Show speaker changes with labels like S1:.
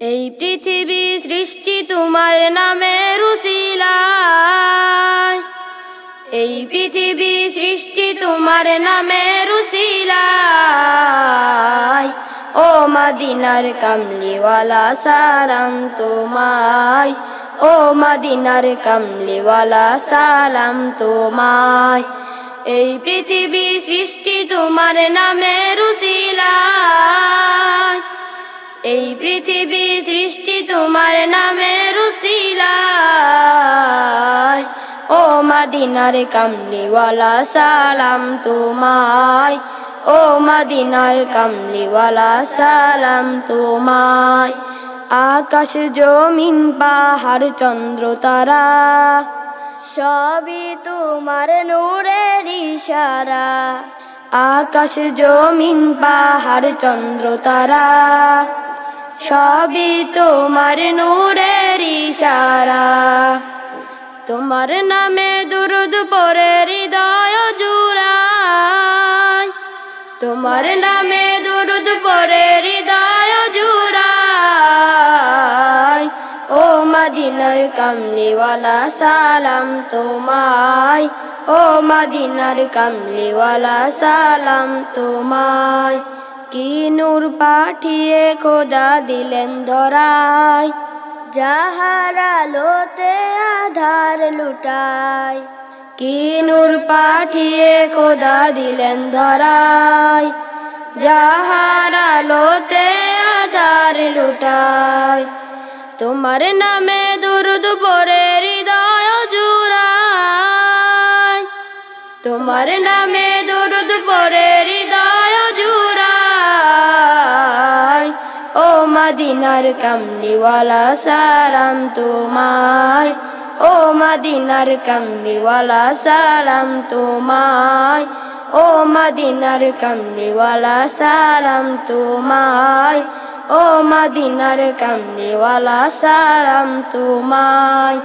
S1: এই পৃথিবী সৃষ্টি তোমার নামের উসিলায়, এই পৃথিবী সৃষ্টি তোমার নামের উসিলায়। ও মদিনার কামলিওয়ালা সালাম তোমায়, ও মদিনার কামলিওয়ালা সালাম তোমায়। এই পৃথিবী সৃষ্টি তোমার নামের উসিলায়, এই পৃথিবী সৃষ্টি তোমার নামের উসিলায়। ও মদিনার কামলিওয়ালা সালাম তোমায়, ও মদিনার কামলিওয়ালা সালাম তোমায়। আকাশ জমিন পাহাড় চন্দ্র তারা সবই তোমার নূরের ইশারা। আকাশ জমিন পাহাড় চন্দ্র তারা সবই তোমার নূরের ইশারা। তোমার নামে দুরূদ পড়ে হৃদয় জুড়ায়, তোমার নামে দুরূদ পড়ে হৃদয় জুড়ায়। ও মদিনার কামলিওয়ালা সালাম তোমায়, ও মদিনার কামলিওয়ালা সালাম তোমায়। কি নূর পাঠিয়ে খোদা দিলেন ধরায়, যাহার আলোতে আধার লুটায়। কি নূর পাঠিয়ে খোদা দিলেন ধরায়, যাহার আলোতে আধার লুটায়। তোমার নামে দুরূদ পড়ে হৃদয় জুড়ায়, তোমার নামে দুরূদ পড়ে হৃদয় জুড়ায়। ও মদিনার কামলিওয়ালা সালাম তোমায়, ও মদিনার কামলিওয়ালা সালাম তোমায়। ও মদিনার কামলিওয়ালা সালাম তোমায়, ও মদিনার কামলিওয়ালা সালাম তোমায়।